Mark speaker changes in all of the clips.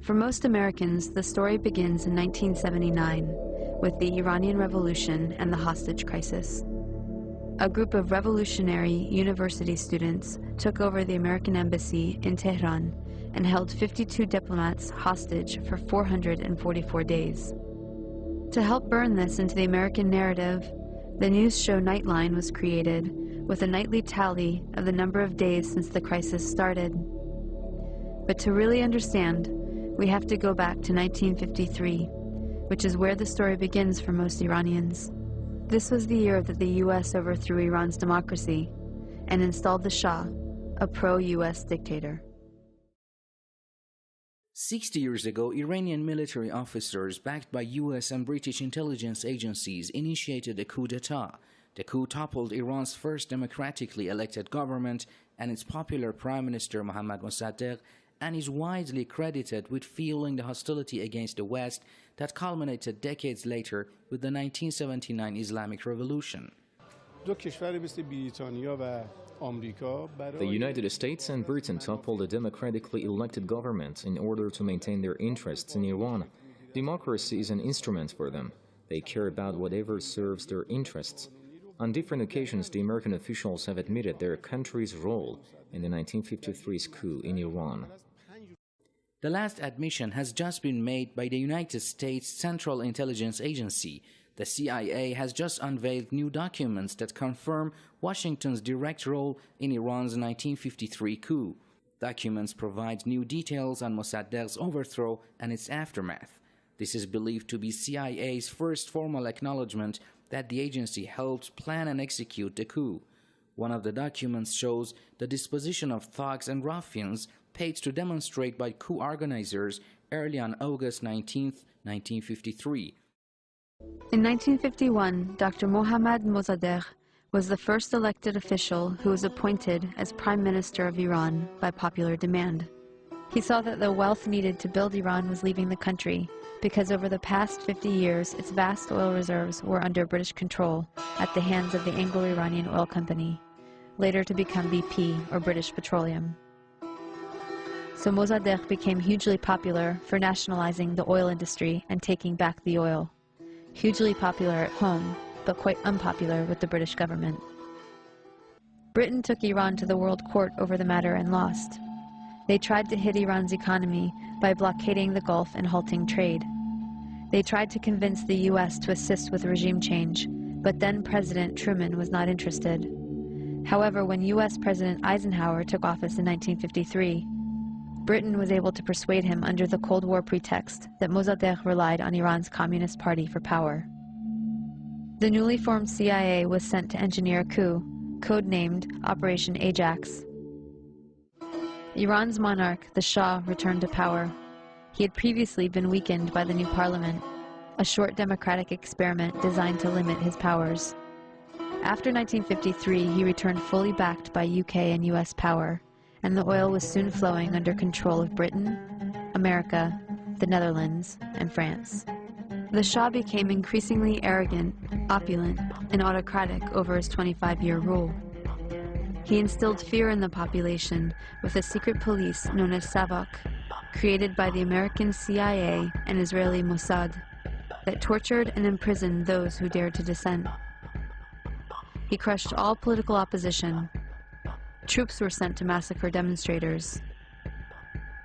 Speaker 1: For most Americans, the story begins in 1979 with the Iranian Revolution and the hostage crisis. A group of revolutionary university students took over the American embassy in Tehran and held 52 diplomats hostage for 444 days. To help burn this into the American narrative, the news show Nightline was created with a nightly tally of the number of days since the crisis started. But to really understand, we have to go back to 1953, which is where the story begins for most Iranians. This was the year that the U.S. overthrew Iran's democracy and installed the Shah, a pro-U.S. dictator.
Speaker 2: 60 years ago, Iranian military officers backed by U.S. and British intelligence agencies initiated a coup d'etat. The coup toppled Iran's first democratically elected government and its popular Prime Minister Mohammad Mossadegh, and is widely credited with fueling the hostility against the West that culminated decades later with the 1979 Islamic Revolution.
Speaker 3: The
Speaker 4: United States and Britain toppled a democratically elected government in order to maintain their interests in Iran. Democracy is an instrument for them. They care about whatever serves their interests. On different occasions, the American officials have admitted their country's role in the 1953 coup in Iran.
Speaker 2: The last admission has just been made by the United States Central Intelligence Agency. The CIA has just unveiled new documents that confirm Washington's direct role in Iran's 1953 coup. Documents provide new details on Mossadegh's overthrow and its aftermath. This is believed to be CIA's first formal acknowledgement that the agency helped plan and execute the coup. One of the documents shows the disposition of thugs and ruffians paid to demonstrate by coup organizers early on August 19, 1953.
Speaker 1: In 1951, Dr. Mohammad Mossadegh was the first elected official who was appointed as Prime Minister of Iran by popular demand. He saw that the wealth needed to build Iran was leaving the country because over the past 50 years, its vast oil reserves were under British control at the hands of the Anglo-Iranian Oil Company, later to become BP, or British Petroleum. So Mossadegh became hugely popular for nationalizing the oil industry and taking back the oil. Hugely popular at home, but quite unpopular with the British government. Britain took Iran to the World Court over the matter and lost. They tried to hit Iran's economy by blockading the Gulf and halting trade. They tried to convince the U.S. to assist with regime change, but then President Truman was not interested. However, when U.S. President Eisenhower took office in 1953, Britain was able to persuade him under the Cold War pretext that Mossadegh relied on Iran's Communist Party for power. The newly formed CIA was sent to engineer a coup, codenamed Operation Ajax. Iran's monarch, the Shah, returned to power. He had previously been weakened by the new parliament, a short democratic experiment designed to limit his powers. After 1953, he returned fully backed by UK and US power, and the oil was soon flowing under control of Britain, America, the Netherlands, and France. The Shah became increasingly arrogant, opulent, and autocratic over his 25-year rule. He instilled fear in the population with a secret police known as Savak, created by the American CIA and Israeli Mossad, that tortured and imprisoned those who dared to dissent. He crushed all political opposition. Troops were sent to massacre demonstrators.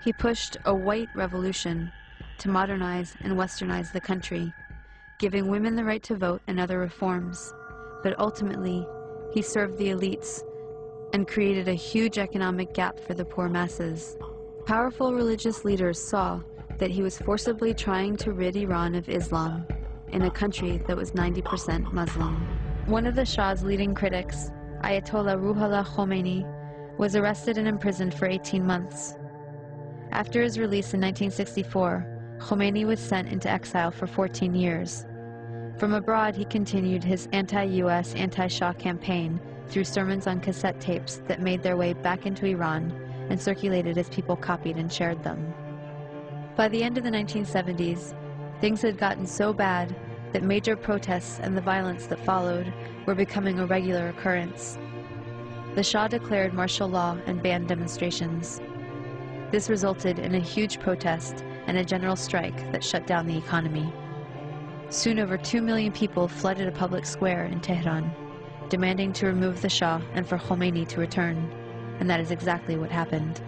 Speaker 1: He pushed a white revolution to modernize and westernize the country, giving women the right to vote and other reforms. But ultimately, he served the elites and created a huge economic gap for the poor masses. Powerful religious leaders saw that he was forcibly trying to rid Iran of Islam in a country that was 90% Muslim. One of the Shah's leading critics, Ayatollah Ruhollah Khomeini, was arrested and imprisoned for 18 months. After his release in 1964, Khomeini was sent into exile for 14 years. From abroad, he continued his anti-US, anti-Shah campaign through sermons on cassette tapes that made their way back into Iran and circulated as people copied and shared them. By the end of the 1970s, things had gotten so bad that major protests and the violence that followed were becoming a regular occurrence. The Shah declared martial law and banned demonstrations. This resulted in a huge protest and a general strike that shut down the economy. Soon over 2 million people flooded a public square in Tehran, demanding to remove the Shah and for Khomeini to return, and that is exactly what happened.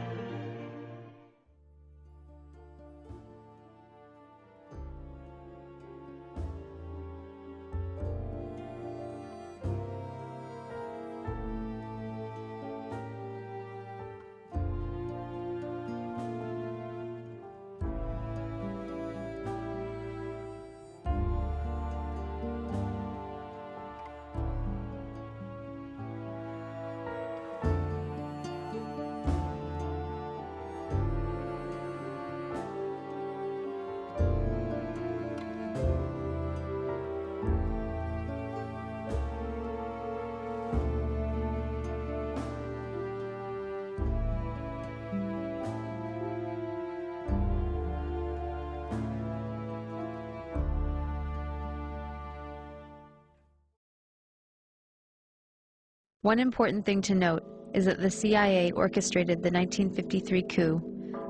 Speaker 1: One important thing to note is that the CIA orchestrated the 1953 coup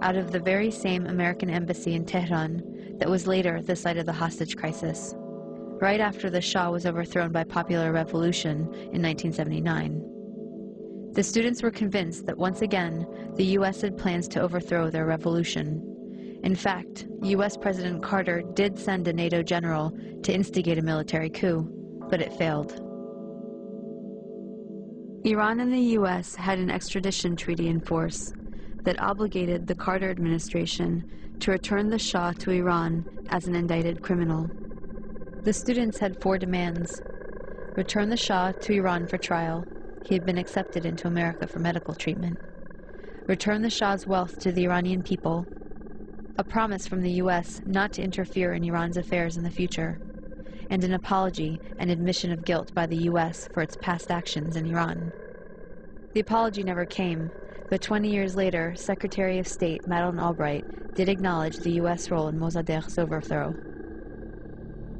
Speaker 1: out of the very same American embassy in Tehran that was later the site of the hostage crisis, right after the Shah was overthrown by popular revolution in 1979. The students were convinced that once again the US had plans to overthrow their revolution. In fact, US President Carter did send a NATO general to instigate a military coup, but it failed. Iran and the US had an extradition treaty in force that obligated the Carter administration to return the Shah to Iran as an indicted criminal. The students had 4 demands: return the Shah to Iran for trial. He had been accepted into America for medical treatment. Return the Shah's wealth to the Iranian people. A promise from the US not to interfere in Iran's affairs in the future. And an apology and admission of guilt by the US for its past actions in Iran. The apology never came, but 20 years later, Secretary of State Madeleine Albright did acknowledge the US role in Mossadegh's overthrow.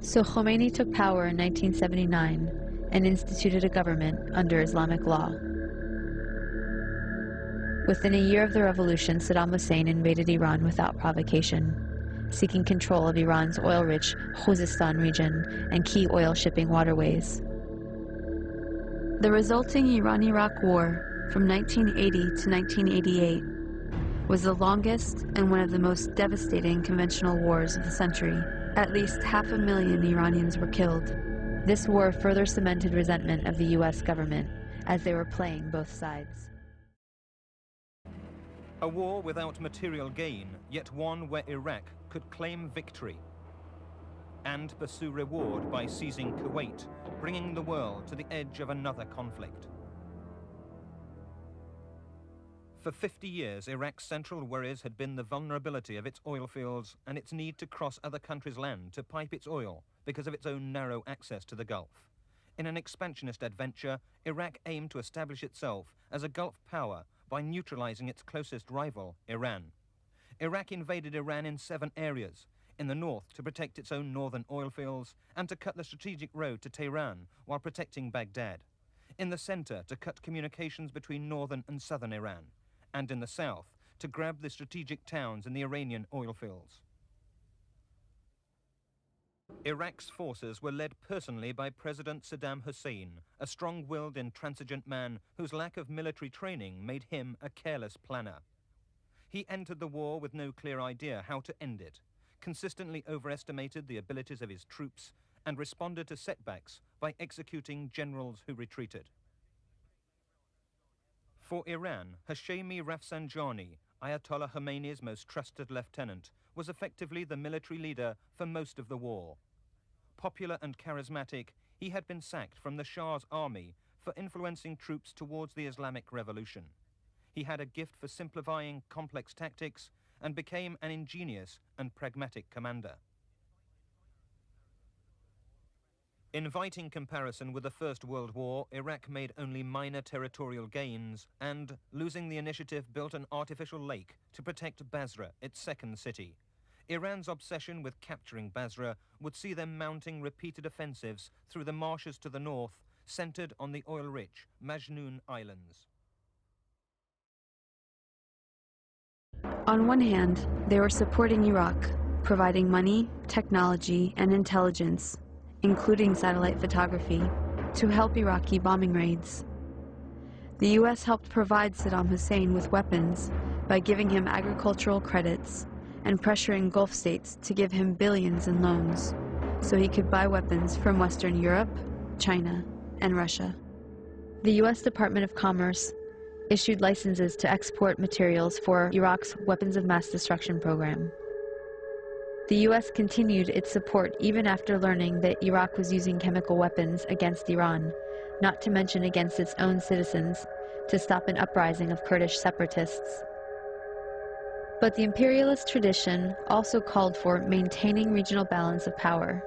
Speaker 1: So Khomeini took power in 1979 and instituted a government under Islamic law. Within a year of the revolution, Saddam Hussein invaded Iran without provocation, seeking control of Iran's oil-rich Khuzestan region and key oil shipping waterways. The resulting Iran-Iraq War from 1980 to 1988 was the longest and one of the most devastating conventional wars of the century. At least 500,000 Iranians were killed. This war further cemented resentment of the US government as they were playing both sides.
Speaker 3: A war without material gain, yet one where Iraq could claim victory and pursue reward by seizing Kuwait, bringing the world to the edge of another conflict. For 50 years, Iraq's central worries had been the vulnerability of its oil fields and its need to cross other countries' land to pipe its oil because of its own narrow access to the Gulf. In an expansionist adventure, Iraq aimed to establish itself as a Gulf power by neutralizing its closest rival, Iran. Iraq invaded Iran in 7 areas: in the north to protect its own northern oil fields and to cut the strategic road to Tehran while protecting Baghdad; in the center to cut communications between northern and southern Iran; and in the south to grab the strategic towns in the Iranian oil fields. Iraq's forces were led personally by President Saddam Hussein, a strong-willed, intransigent man whose lack of military training made him a careless planner. He entered the war with no clear idea how to end it, consistently overestimated the abilities of his troops, and responded to setbacks by executing generals who retreated. For Iran, Hashemi Rafsanjani, Ayatollah Khomeini's most trusted lieutenant, was effectively the military leader for most of the war. Popular and charismatic, he had been sacked from the Shah's army for influencing troops towards the Islamic Revolution. He had a gift for simplifying complex tactics and became an ingenious and pragmatic commander. Inviting comparison with the First World War, Iraq made only minor territorial gains and, losing the initiative, built an artificial lake to protect Basra, its second city. Iran's obsession with capturing Basra would see them mounting repeated offensives through the marshes to the north, centered on the oil-rich Majnun Islands.
Speaker 1: On one hand, they were supporting Iraq, providing money, technology, and intelligence, including satellite photography, to help Iraqi bombing raids. The U.S. helped provide Saddam Hussein with weapons by giving him agricultural credits and pressuring Gulf states to give him billions in loans so he could buy weapons from Western Europe, China, and Russia. The U.S. Department of Commerce issued licenses to export materials for Iraq's weapons of mass destruction program. The U.S. continued its support even after learning that Iraq was using chemical weapons against Iran, not to mention against its own citizens, to stop an uprising of Kurdish separatists. But the imperialist tradition also called for maintaining regional balance of power.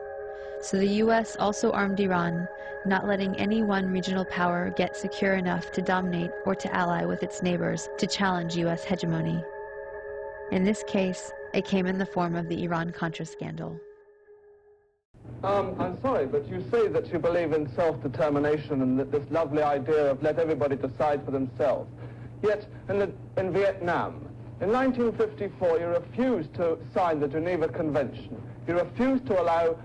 Speaker 1: So the U.S. also armed Iran, not letting any one regional power get secure enough to dominate or to ally with its neighbors to challenge U.S. hegemony. In this case, it came in the form of the Iran-Contra scandal.
Speaker 5: I'm sorry, but you say that you believe in self-determination and that this lovely idea of let everybody decide for themselves. Yet, in Vietnam, in 1954, you refused to sign the Geneva Convention. You refused to allow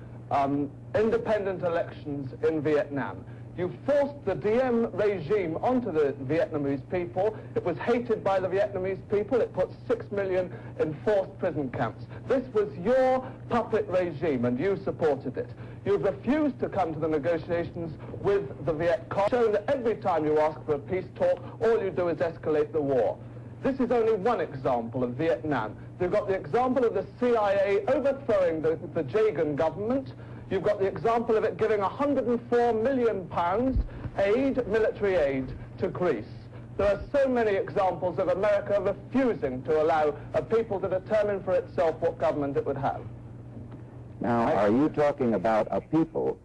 Speaker 5: independent elections in Vietnam. You forced the Diem regime onto the Vietnamese people. It was hated by the Vietnamese people. It put 6 million in forced prison camps. This was your puppet regime, and you supported it. You've refused to come to the negotiations with the Viet Cong, showing that every time you ask for a peace talk, all you do is escalate the war. This is only one example of Vietnam. You've got the example of the CIA overthrowing the Jagan government. You've got the example of it giving £104 million aid, military aid, to Greece. There are so many examples of America refusing to allow a people to determine for itself what government it would have.
Speaker 6: Now, are you talking about a people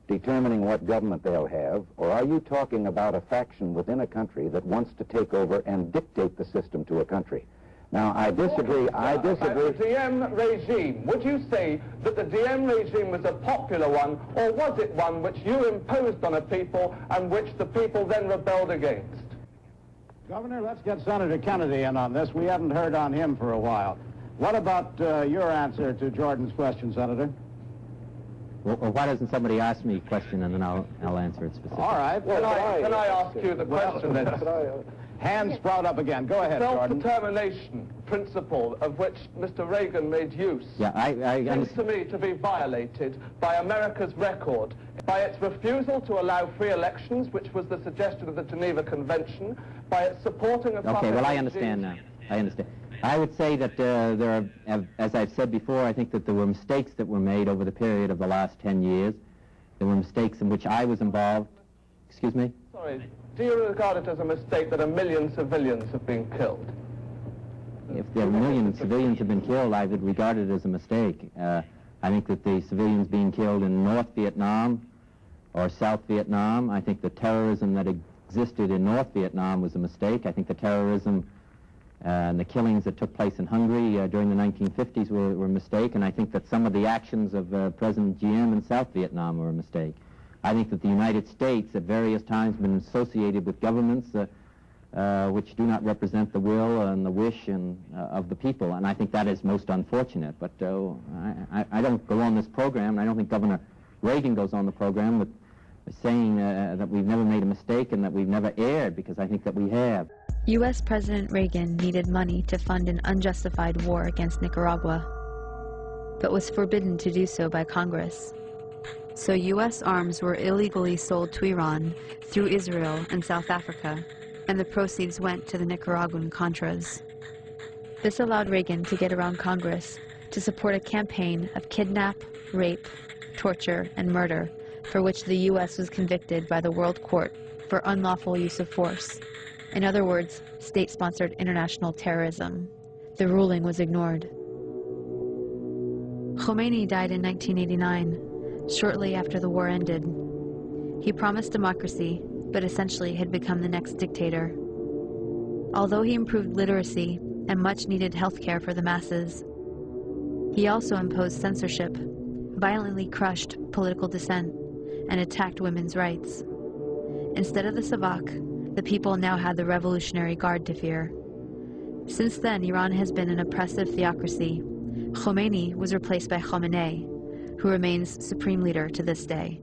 Speaker 6: determining what government they'll have, or are you talking about a faction within a country that wants to take over and dictate the system to a country? Now, I disagree.
Speaker 5: About the Diem regime. Would you say that the Diem regime was a popular one, or was it one which you imposed on a people and which the people then rebelled against?
Speaker 7: Governor, let's get Senator Kennedy in on this. We haven't heard on him for a while. What about your answer to Jordan's question, Senator?
Speaker 8: Well, why doesn't somebody ask me a question and then I'll answer it specifically?
Speaker 5: All right. Can I ask you the question then?
Speaker 7: Hands brought up again. Go ahead, Jordan.
Speaker 5: Self-determination principle of which Mr. Reagan made use seems to me to be violated by America's record, by its refusal to allow free elections, which was the suggestion of the Geneva Convention, by its supporting of...
Speaker 8: Okay, well, I understand now. I understand. I would say that there are, as I've said before, I think that there were mistakes that were made over the period of the last 10 years. There were mistakes in which I was involved. Excuse me?
Speaker 5: Sorry. Do you regard it as a mistake that 1 million civilians have been killed?
Speaker 8: If there are 1 million civilians have been killed, I would regard it as a mistake. I think that the civilians being killed in North Vietnam or South Vietnam, I think the terrorism that existed in North Vietnam was a mistake. I think the terrorism and the killings that took place in Hungary during the 1950s were a mistake, and I think that some of the actions of President Diem in South Vietnam were a mistake. I think that the United States at various times have been associated with governments which do not represent the will and the wish of the people, and I think that is most unfortunate. But I don't go on this program, and I don't think Governor Reagan goes on the program with saying that we've never made a mistake and that we've never erred, because I think that we have.
Speaker 1: U.S. President Reagan needed money to fund an unjustified war against Nicaragua, but was forbidden to do so by Congress. So U.S. arms were illegally sold to Iran through Israel and South Africa, and the proceeds went to the Nicaraguan Contras. This allowed Reagan to get around Congress to support a campaign of kidnap, rape, torture, and murder for which the U.S. was convicted by the World Court for unlawful use of force. In other words, state-sponsored international terrorism. The ruling was ignored. Khomeini died in 1989, shortly after the war ended. He promised democracy, but essentially had become the next dictator. Although he improved literacy and much-needed health care for the masses, he also imposed censorship, violently crushed political dissent, and attacked women's rights. Instead of the Savak, the people now had the Revolutionary Guard to fear. Since then, Iran has been an oppressive theocracy. Khomeini was replaced by Khamenei, who remains supreme leader to this day.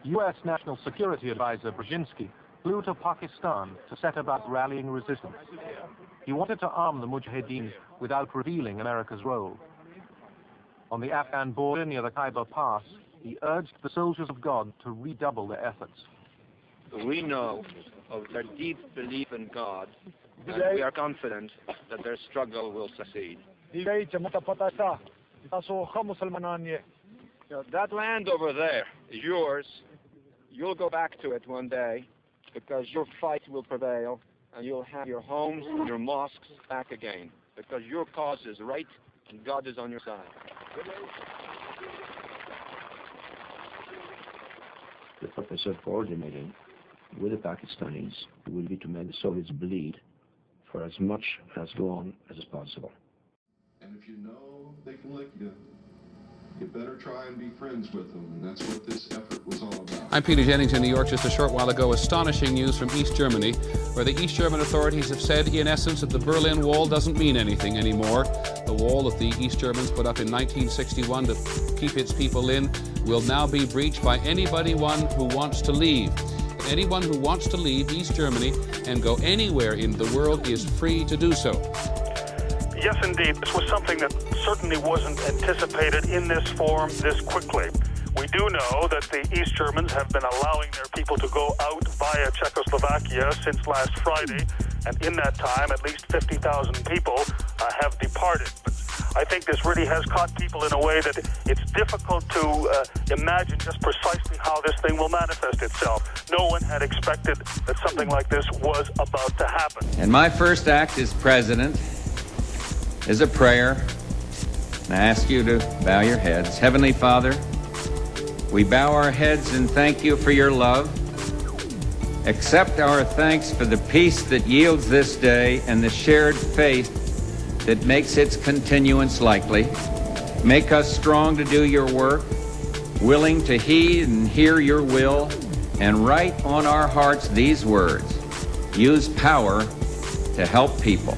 Speaker 9: U.S. National Security Advisor Brzezinski flew to Pakistan to set about rallying resistance. He wanted to arm the Mujahideen without revealing America's role. On the Afghan border near the Khyber Pass, he urged the soldiers of God to redouble their efforts.
Speaker 10: We know of their deep belief in God, and we are confident that their struggle will succeed. That land over there is yours. You'll go back to it one day because your fight will prevail and you'll have your homes and your mosques back again because your cause is right and God is on your side.
Speaker 11: The purpose of coordinating with the Pakistanis will be to make the Soviets bleed for as much as long as possible.
Speaker 12: And if you know they can lick you, you better try and be friends with them, and that's what this effort was all about.
Speaker 13: I'm Peter Jennings in New York. Just a short while ago, astonishing news from East Germany, where the East German authorities have said, in essence, that the Berlin Wall doesn't mean anything anymore. The wall that the East Germans put up in 1961 to keep its people in will now be breached by anyone who wants to leave. Anyone who wants to leave East Germany and go anywhere in the world is free to do so.
Speaker 14: Yes, indeed. This was something that certainly wasn't anticipated in this form this quickly. We do know that the East Germans have been allowing their people to go out via Czechoslovakia since last Friday, and in that time, at least 50,000 people have departed. But I think this really has caught people in a way that it's difficult to imagine just precisely how this thing will manifest itself. No one had expected that something like this was about to happen.
Speaker 15: And my first act as president is a prayer. And I ask you to bow your heads. Heavenly Father, we bow our heads and thank you for your love. Accept our thanks for the peace that yields this day and the shared faith that makes its continuance likely. Make us strong to do your work, willing to heed and hear your will, and write on our hearts these words: use power to help people.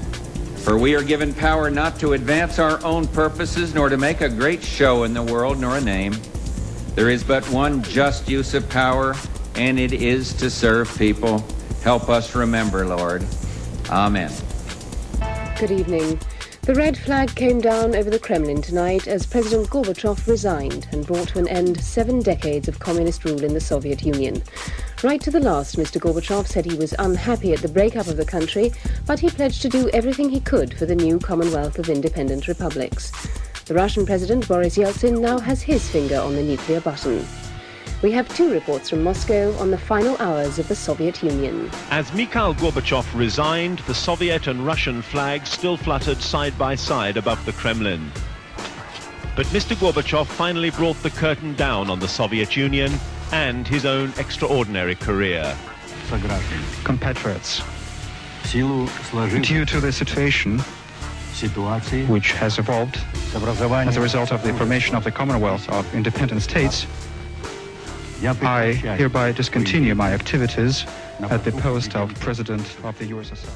Speaker 15: For we are given power not to advance our own purposes, nor to make a great show in the world, nor a name. There is but one just use of power, and it is to serve people. Help us remember, Lord. Amen.
Speaker 16: Good evening. The red flag came down over the Kremlin tonight as President Gorbachev resigned and brought to an end 7 decades of communist rule in the Soviet Union. Right to the last, Mr. Gorbachev said he was unhappy at the breakup of the country, but he pledged to do everything he could for the new Commonwealth of Independent Republics. The Russian President Boris Yeltsin now has his finger on the nuclear button. We have 2 reports from Moscow on the final hours of the Soviet Union.
Speaker 17: As Mikhail Gorbachev resigned, the Soviet and Russian flags still fluttered side by side above the Kremlin. But Mr. Gorbachev finally brought the curtain down on the Soviet Union and his own extraordinary career.
Speaker 18: Compatriots, due to the situation which has evolved as a result of the formation of the Commonwealth of Independent States, I hereby discontinue my activities at the post of President of the USSR.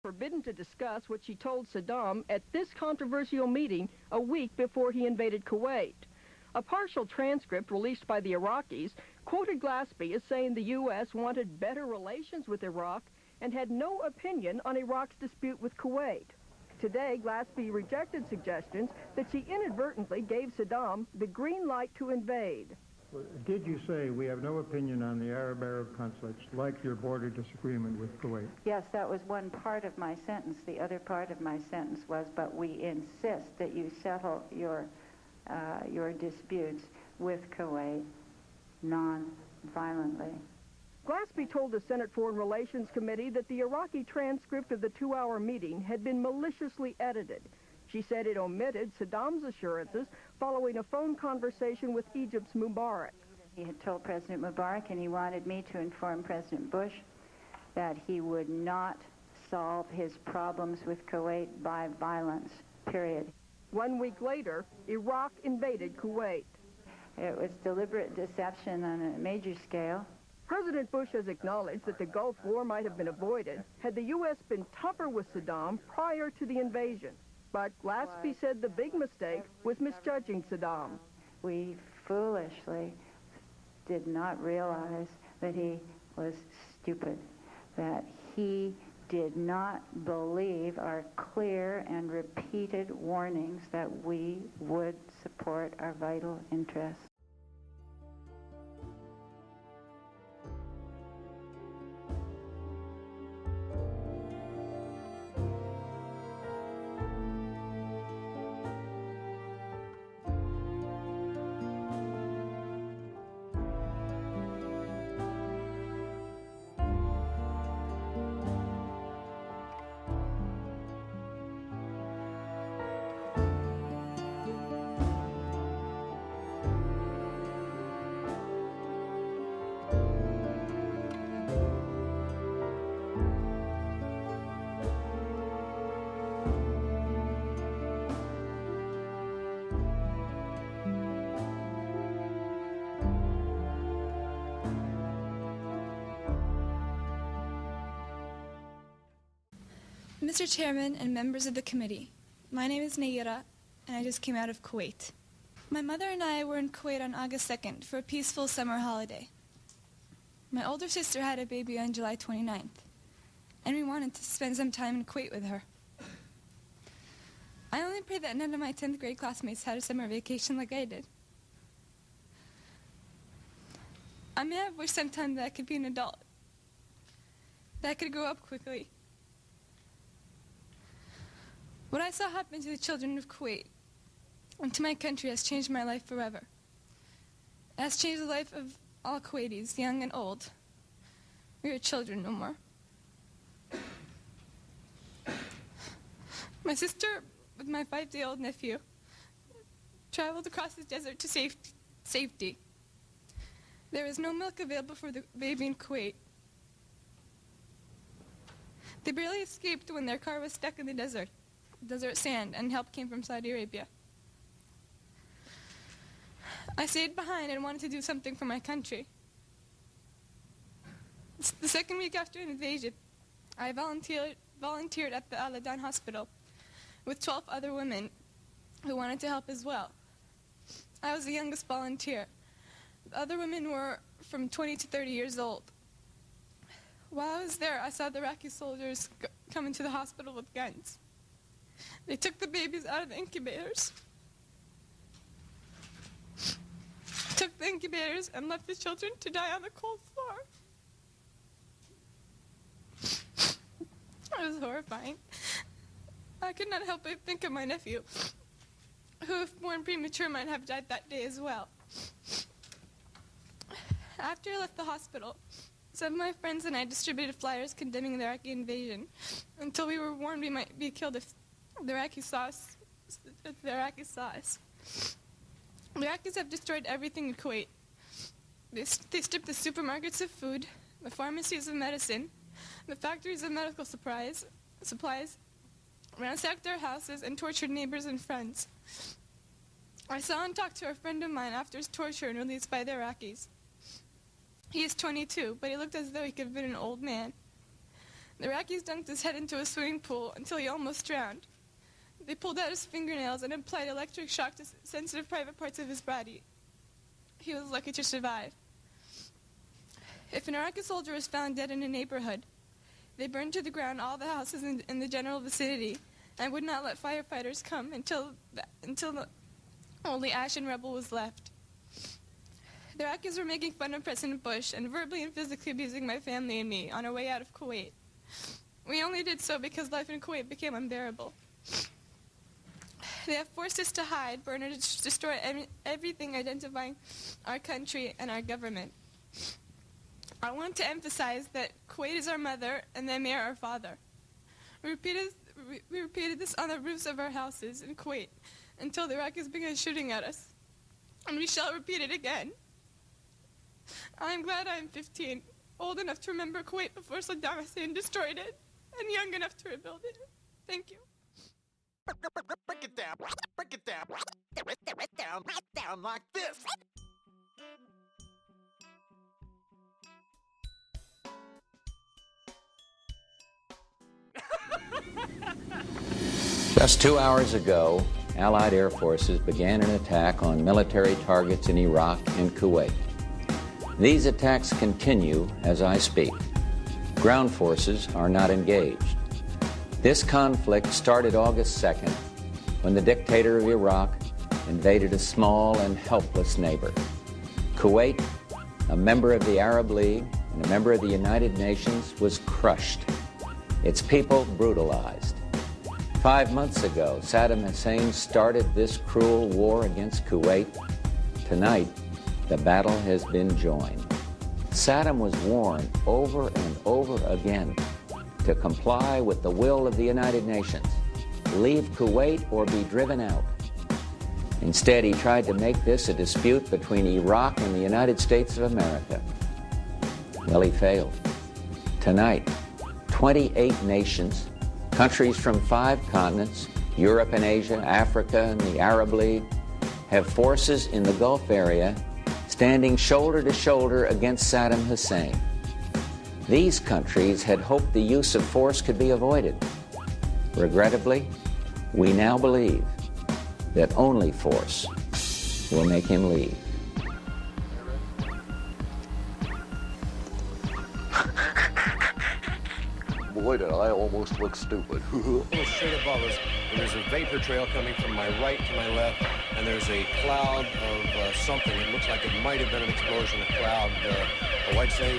Speaker 19: Forbidden to discuss what she told Saddam at this controversial meeting a week before he invaded Kuwait. A partial transcript released by the Iraqis quoted Glaspie as saying the U.S. wanted better relations with Iraq and had no opinion on Iraq's dispute with Kuwait. Today, Glaspie rejected suggestions that she inadvertently gave Saddam the green light to invade.
Speaker 20: Well, did you say we have no opinion on the Arab-Arab conflicts, like your border disagreement with Kuwait?
Speaker 21: Yes, that was one part of my sentence. The other part of my sentence was, but we insist that you settle your disputes with Kuwait non-violently.
Speaker 19: Glaspie told the Senate Foreign Relations Committee that the Iraqi transcript of the 2-hour meeting had been maliciously edited. She said it omitted Saddam's assurances following a phone conversation with Egypt's Mubarak.
Speaker 21: He had told President Mubarak, and he wanted me to inform President Bush, that he would not solve his problems with Kuwait by violence, period.
Speaker 19: 1 week later, Iraq invaded Kuwait.
Speaker 21: It was deliberate deception on a major scale.
Speaker 19: President Bush has acknowledged that the Gulf War might have been avoided had the U.S. been tougher with Saddam prior to the invasion. But Glaspie said the big mistake was misjudging Saddam.
Speaker 21: We foolishly did not realize that he was stupid, that he did not believe our clear and repeated warnings that we would support our vital interests.
Speaker 22: Mr. Chairman and members of the committee, my name is Naira, and I just came out of Kuwait. My mother and I were in Kuwait on August 2nd for a peaceful summer holiday. My older sister had a baby on July 29th, and we wanted to spend some time in Kuwait with her. I only pray that none of my 10th grade classmates had a summer vacation like I did. I may have wished sometime that I could be an adult, that I could grow up quickly. What I saw happen to the children of Kuwait and to my country has changed my life forever. It has changed the life of all Kuwaitis, young and old. We are children no more. My sister, with my 5-day-old nephew, traveled across the desert to safety. There was no milk available for the baby in Kuwait. They barely escaped when their car was stuck in the desert sand, and help came from Saudi Arabia. I stayed behind and wanted to do something for my country. The second week after an invasion, I volunteered at the Al-Adan hospital with 12 other women who wanted to help as well. I was the youngest volunteer. The other women were from 20 to 30 years old. While I was there, I saw the Iraqi soldiers come into the hospital with guns. They took the babies out of the incubators, and left the children to die on the cold floor. It was horrifying. I could not help but think of my nephew, who, if born premature, might have died that day as well. After I left the hospital, some of my friends and I distributed flyers condemning the Iraqi invasion until we were warned we might be killed if the Iraqis saw us. The Iraqis have destroyed everything in Kuwait. They stripped the supermarkets of food, the pharmacies of medicine, the factories of medical supplies, ransacked our houses, and tortured neighbors and friends. I saw and talked to a friend of mine after his torture and released by the Iraqis. He is 22, but he looked as though he could have been an old man. The Iraqis dunked his head into a swimming pool until he almost drowned. They pulled out his fingernails and applied electric shock to sensitive private parts of his body. He was lucky to survive. If an Iraqi soldier was found dead in a neighborhood, they burned to the ground all the houses in the general vicinity and would not let firefighters come until only ash and rubble was left. The Iraqis were making fun of President Bush and verbally and physically abusing my family and me on our way out of Kuwait. We only did so because life in Kuwait became unbearable. They have forced us to hide, burn, or destroy everything identifying our country and our government. I want to emphasize that Kuwait is our mother and the Emir our father. We repeated this on the roofs of our houses in Kuwait until the Iraqis began shooting at us. And we shall repeat it again. I am glad I am 15, old enough to remember Kuwait before Saddam Hussein destroyed it, and young enough to rebuild it. Thank you.
Speaker 2: Break it down, break it down, down like this.
Speaker 15: Just 2 hours ago, Allied air forces began an attack on military targets in Iraq and Kuwait. These attacks continue as I speak. Ground forces are not engaged. This conflict started August 2nd when the dictator of Iraq invaded a small and helpless neighbor. Kuwait, a member of the Arab League and a member of the United Nations, was crushed. Its people brutalized. 5 months ago, Saddam Hussein started this cruel war against Kuwait. Tonight, the battle has been joined. Saddam was warned over and over again to comply with the will of the United Nations, leave Kuwait or be driven out. Instead, he tried to make this a dispute between Iraq and the United States of America. Well, he failed. Tonight, 28 nations, countries from 5 continents, Europe and Asia, Africa, and the Arab League, have forces in the Gulf area standing shoulder to shoulder against Saddam Hussein. These countries had hoped the use of force could be avoided. Regrettably, we now believe that only force will make him leave.
Speaker 4: Boy, did I almost look stupid.
Speaker 23: Straight above us, and there's a vapor trail coming from my right to my left, and there's a cloud of something. It looks like it might have been an explosion, a cloud. I'd say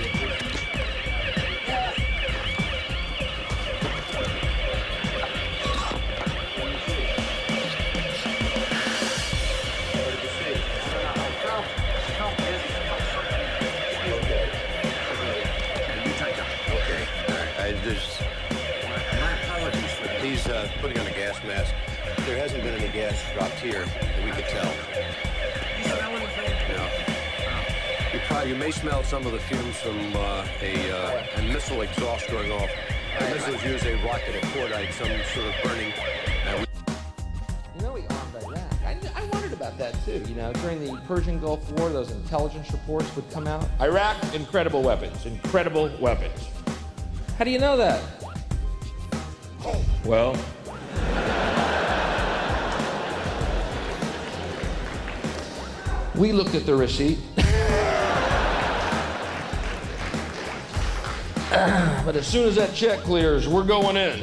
Speaker 23: my apologies for that. He's putting on a gas mask. There hasn't been any gas dropped here that we could tell. You smell anything? No. You may smell some of the fumes from a missile exhaust going off. Missiles use a rocket, a cordite, some sort of burning.
Speaker 24: You know, we armed Iraq. I wondered about that too. You know, during the Persian Gulf War, those intelligence reports would come out. Iraq, incredible weapons, incredible weapons. How do you know that? Well, we looked at the receipt. But as soon as that check clears, we're going in.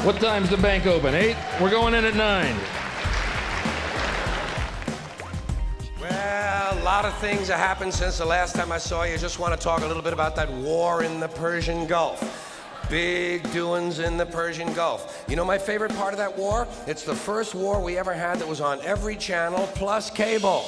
Speaker 24: What time's the bank open? 8? We're going in at 9.
Speaker 25: A lot of things have happened since the last time I saw you. Just want to talk a little bit about that war in the Persian Gulf. Big doings in the Persian Gulf. You know my favorite part of that war? It's the first war we ever had that was on every channel plus cable.